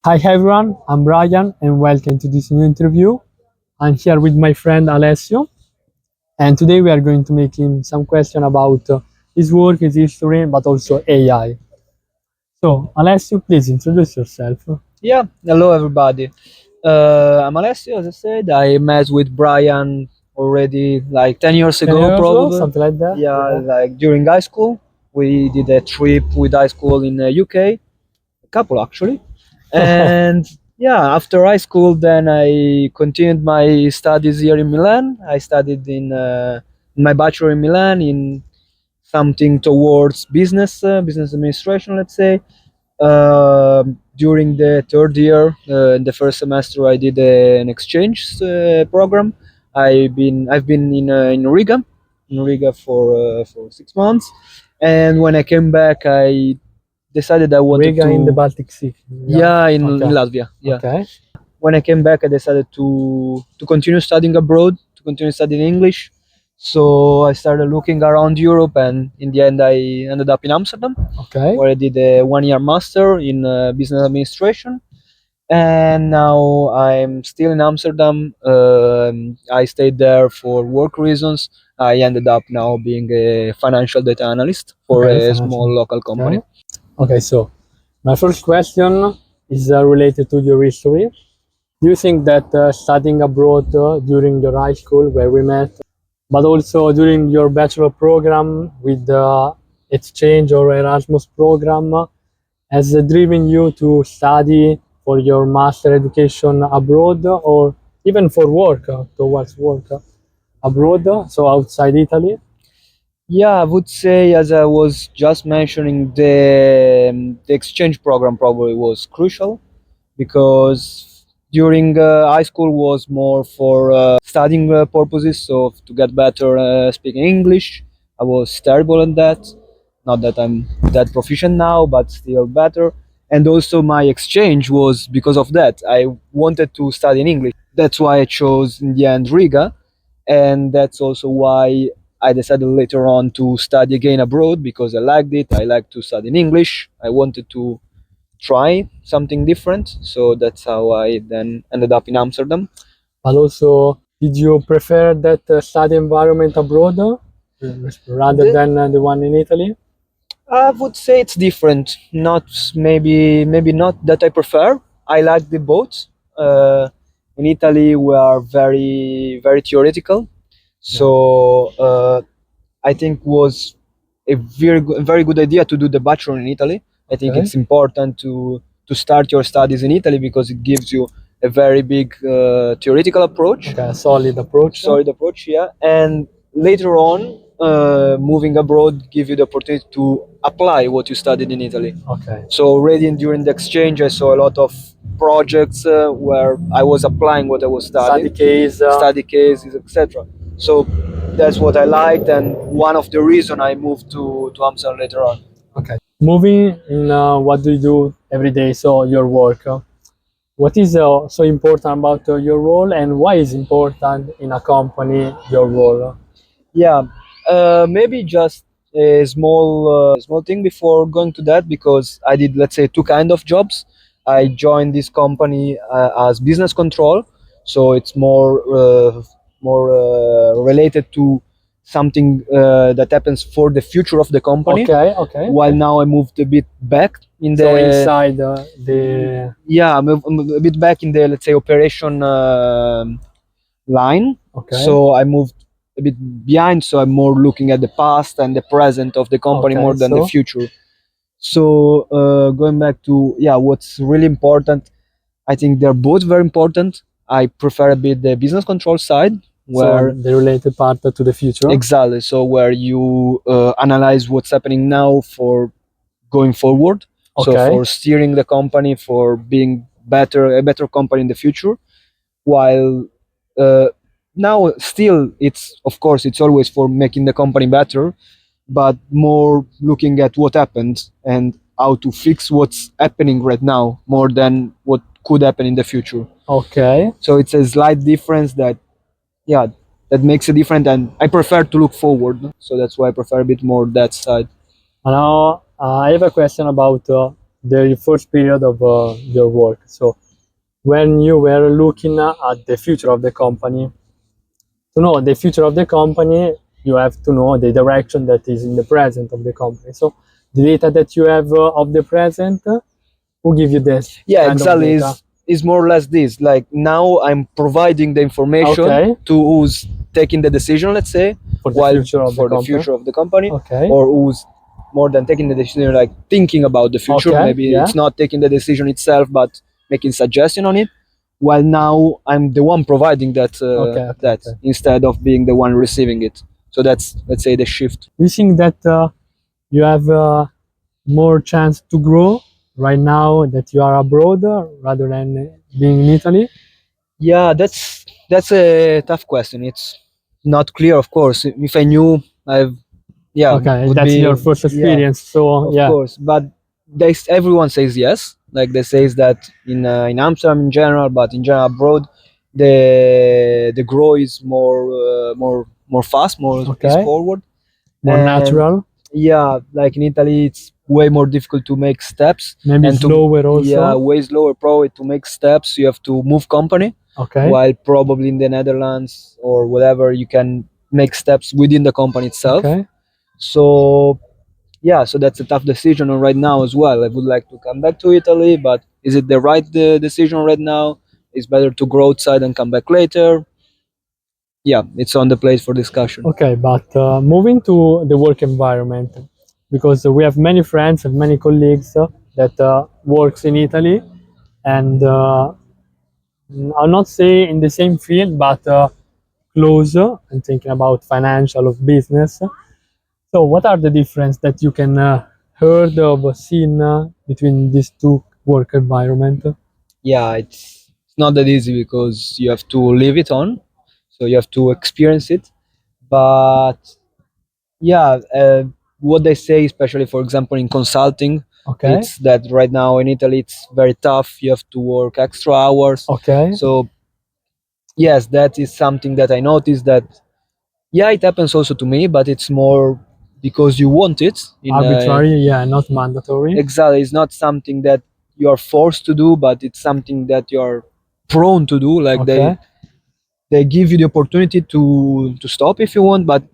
Hi everyone, I'm Brian and welcome to this new interview. I'm here with my friend Alessio, and today we are going to make him some question about his work, his history, but also AI. So, Alessio, please introduce yourself. Yeah, hello everybody. I'm Alessio, as I said. I met with Brian already like 10 years 10 ago, years ago, probably. something like that? Yeah, Yeah. like during high school. We did a trip with high school in the UK, a couple actually. And yeah, after high school, then I continued my studies here in Milan. I studied in my bachelor in Milan in something towards business administration, let's say. During the third year, in the first semester, I did an exchange program. I've been in Riga for 6 months, and when I came back, I decided I wanted Riga in the to. Baltic Sea. Yeah, in Okay. Latvia. Yeah. Okay. When I came back, I decided to continue studying abroad, to continue studying English. So I started looking around Europe, and in the end, I ended up in Amsterdam, Okay. where I did a 1 year master in business administration. And now I'm still in Amsterdam. I stayed there for work reasons. I ended up now being a financial data analyst for Okay. a small Financial. local company. Okay. Okay. So, my first question is related to your history. Do you think that studying abroad during your high school where we met, but also during your bachelor program with the exchange or Erasmus program has driven you to study for your master education abroad or even for work, towards work abroad, so outside Italy? Yeah, I would say, as I was just mentioning, the exchange program probably was crucial because during high school was more for studying purposes, so to get better speaking English. I was terrible at that. Not that I'm that proficient now, but still better. And also my exchange was because of that. I wanted to study in English. That's why I chose in the end Riga, and that's also why I decided later on to study again abroad because I liked it. I liked to study in English. I wanted to try something different. So that's how I then ended up in Amsterdam. But also, did you prefer that study environment abroad rather The- than the one in Italy? I would say it's different. Not maybe not that I prefer. I like the both. Uh, in Italy, we are very theoretical. So I think was a very good idea to do the bachelor in Italy. I think Okay. it's important to start your studies in Italy because it gives you a very big theoretical approach, Okay, solid approach. solid approach, yeah. And later on, moving abroad give you the opportunity to apply what you studied in Italy. Okay. So already during the exchange, I saw a lot of projects where I was applying what I was Study studying, case. study cases, etc. So that's what I liked, and one of the reason I moved to Amsterdam later on. Okay. Moving in what do you do every day? So your work. What is so important about your role, and why is important in a company your role? Yeah, maybe just a small thing before going to that because I did, let's say, two kind of jobs. I joined this company as business control, so it's more related to something that happens for the future of the company. Okay. Okay. While now I moved a bit back in So the. inside the. Yeah, I'm a bit back in the, let's say, operation line. Okay. So I moved a bit behind. So I'm more looking at the past and the present of the company Okay. more than the So future. So going back to, yeah, what's really important, I think they're both very important. I prefer a bit the business control side where the related part to the future. exactly, so where you analyze what's happening now for going forward. So Okay. for steering the company for being a better company in the future, while uh, now still it's, of course, it's always for making the company better, but more looking at what happened and how to fix what's happening right now more than what could happen in the future. Okay. So it's a slight difference that, yeah, that makes a difference, and I prefer to look forward, so that's why I prefer a bit more that side. Now I have a question about the first period of your work. So when you were looking at the future of the company, to know the future of the company, you have to know the direction that is in the present of the company. So the data that you have of the present, who give you this Yeah, kind of exactly. data? Is more or less this. Like now, I'm providing the information Okay. to who's taking the decision. Let's say For the while future of the for the company. future of the company, Okay. or who's more than taking the decision, like thinking about the future. Okay, Maybe yeah. it's not taking the decision itself, but making suggestion on it. While now I'm the one providing that Okay. instead of being the one receiving it. So that's, let's say, the shift. You think that you have more chance to grow right now that you are abroad rather than being in Italy? Yeah, that's a tough question. It's not clear, of course. If I knew, I've yeah, Okay, would that's be, your first yeah, experience. So of yeah. course. But everyone says yes. Like they says that in Amsterdam in general, but in general abroad, the grow is more fast, more Okay. is forward. More And natural, yeah, like in Italy, it's way more difficult to make steps maybe and slower to, also. yeah, way slower. Probably to make steps, you have to move company. Okay. While probably in the Netherlands or whatever, you can make steps within the company itself. Okay. So yeah, so that's a tough decision on right now as well. I would like to come back to Italy, but is it the right decision right now? It's better to grow outside and come back later. Yeah, it's on the place for discussion. Okay, but moving to the work environment, because we have many friends and many colleagues that works in Italy, and I'll not say in the same field, but closer and thinking about financial of business. So, what are the difference that you can heard of seen between these two work environment? Yeah, it's not that easy because you have to live it on, so you have to experience it. But yeah, what they say, especially for example in consulting, Okay. it's that right now in Italy it's very tough. You have to work extra hours. Okay. So yes, that is something that I noticed. That yeah, it happens also to me, but it's more because you want it. Arbitrary, yeah, not mandatory. Exactly, it's not something that you are forced to do, but it's something that you are prone to do. Like Okay. they give you the opportunity to stop if you want, but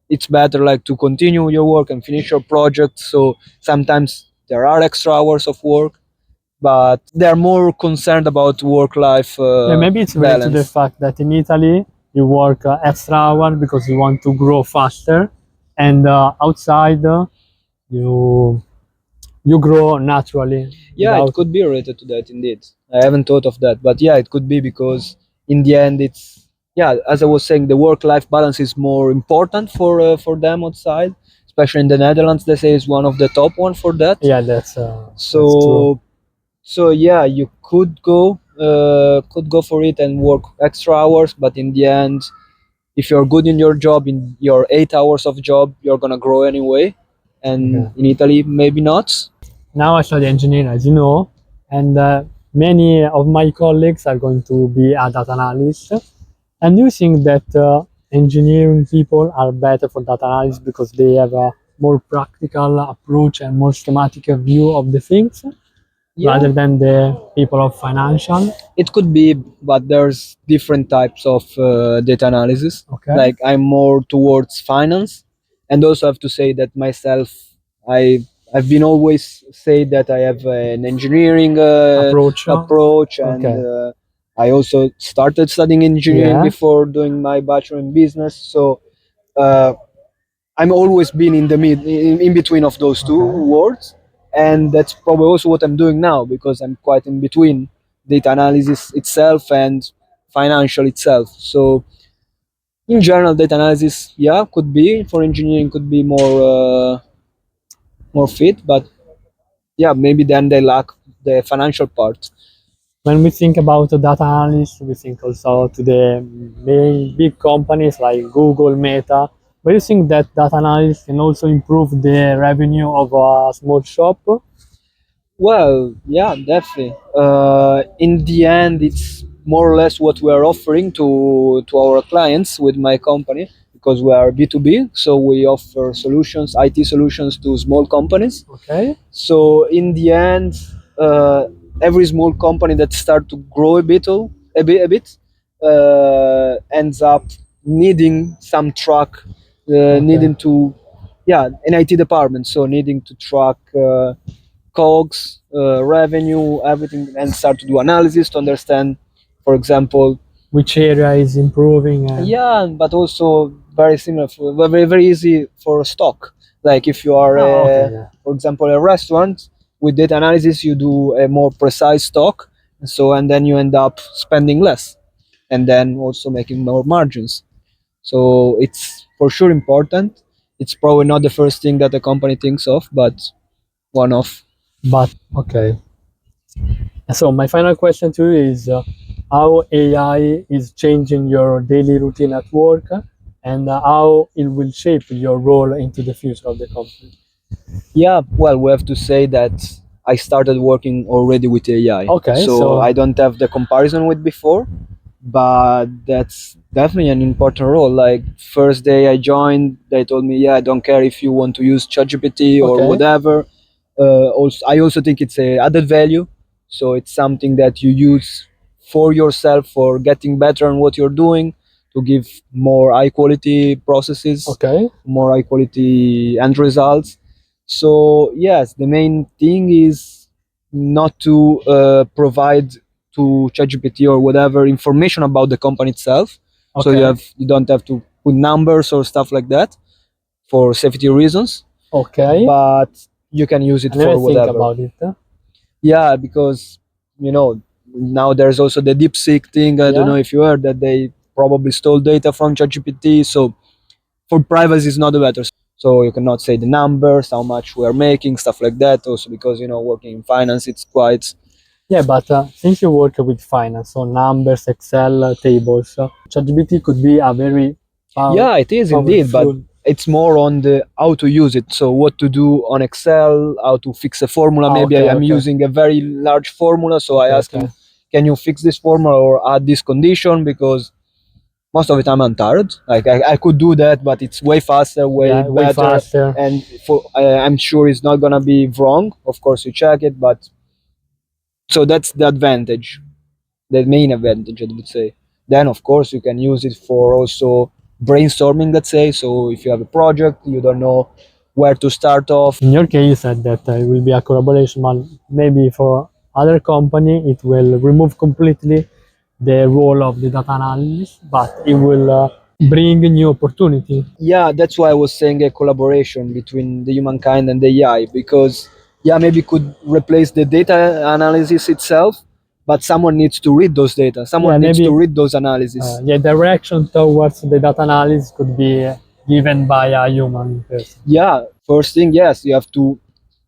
it's better like to continue your work and finish your project. So sometimes there are extra hours of work, but they are more concerned about work life Yeah, maybe it's related to the balance. fact that in Italy you work extra hour because you want to grow faster, and outside you you grow naturally. Yeah, it Without. could be related to that indeed. I haven't thought of that, but yeah, it could be because in the end, it's, yeah, as I was saying, the work-life balance is more important for them outside, especially in the Netherlands. They say is one of the top one for that. Yeah, that's true. So yeah, you could go for it and work extra hours, but in the end, if you're good in your job, in your 8 hours of job, you're gonna grow anyway. And Okay. in Italy, maybe not. Now I study engineering, as you know, and many of my colleagues are going to be a data analyst. And do you think that engineering people are better for data analysis because they have a more practical approach and more schematic view of the things rather Yeah, than the people of financial? it could be, but there's different types of data analysis. Okay. Like I'm more towards finance, and also have to say that myself, I I've been always say that I have an engineering Approach. approach, and Okay. I also started studying engineering Yeah. before doing my bachelor in business. So uh, I'm always been in the in between of those two Okay. worlds, and that's probably also what I'm doing now because I'm quite in between data analysis itself and financial itself. So in general, data analysis, yeah, could be for engineering could be more fit, but yeah, maybe then they lack the financial part. When we think about the data analysts, we think also to the main big companies like Google, Meta. But you think that data analysts can also improve the revenue of a small shop? Well, yeah, definitely. In the end, it's more or less what we are offering to our clients with my company, because we are B2B, so we offer solutions, IT solutions to small companies. Okay. So in the end, every small company that start to grow a bit, ends up needing some truck, needing to, an IT department, so needing to track COGS, revenue, everything, and start to do analysis to understand, for example, Which area is improving? And but also very similar, very very easy for stock. Like if you are, okay, yeah. for example, a restaurant, with data analysis, you do a more precise stock, and then you end up spending less, and then also making more margins. So it's for sure important. It's probably not the first thing that a company thinks of, but one of. But okay. So my final question to you is how AI is changing your daily routine at work and how it will shape your role into the future of the company. Yeah, well, we have to say that I started working already with AI. Okay, so I don't have the comparison with before, but that's definitely an important role. Like first day I joined, they told me, yeah, I don't care if you want to use ChatGPT or Okay. whatever. I also think it's a added value. So it's something that you use for yourself, for getting better on what you're doing, to give more high quality processes, Okay. more high quality end results. So yes, the main thing is not to provide to ChatGPT or whatever information about the company itself. So Okay. you don't have to put numbers or stuff like that for safety reasons, Okay. but you can use it I never for think whatever. about it. Yeah, because now there's also the DeepSeek thing. I don't Yeah. know if you heard that they probably stole data from ChatGPT. So for privacy, it's not the better. So you cannot say the numbers, how much we are making, stuff like that. Also because working in finance, it's quite. Yeah, but since you work with finance, so numbers, Excel, tables, ChatGPT could be a very Yeah, it is indeed, but powerful. it's more on the how to use it. So what to do on Excel, how to fix a formula. Maybe Okay, I'm okay. using a very large formula, so I Okay, ask okay. him, can you fix this formula or add this condition? Because most of the time I'm tired. Like I could do that, but it's way faster, way Yeah, way better, faster. and I'm sure it's not gonna be wrong. Of course, you check it, but so that's the advantage, the main advantage, I would say. Then, of course, you can use it for also brainstorming, let's say. So if you have a project, you don't know where to start off. In your case, you said that it will be a collaboration, but maybe for other company, it will remove completely the role of the data analyst, but it will bring new opportunity. Yeah, that's why I was saying a collaboration between the humankind and the AI, because yeah, maybe could replace the data analysis itself, but someone needs to read those data. Yeah, Someone needs to maybe read those analysis. the direction towards the data analysis could be given by a human person. Yeah, first thing, yes, you have to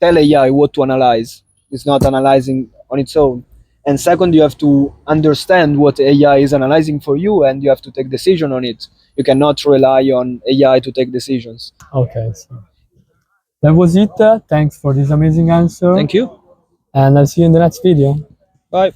tell AI what to analyze. It's not analyzing on its own. And second, you have to understand what AI is analyzing for you, and you have to take decision on it. You cannot rely on AI to take decisions. Okay, so that was it. Thanks for this amazing answer, Thank you. and I'll see you in the next video. Bye.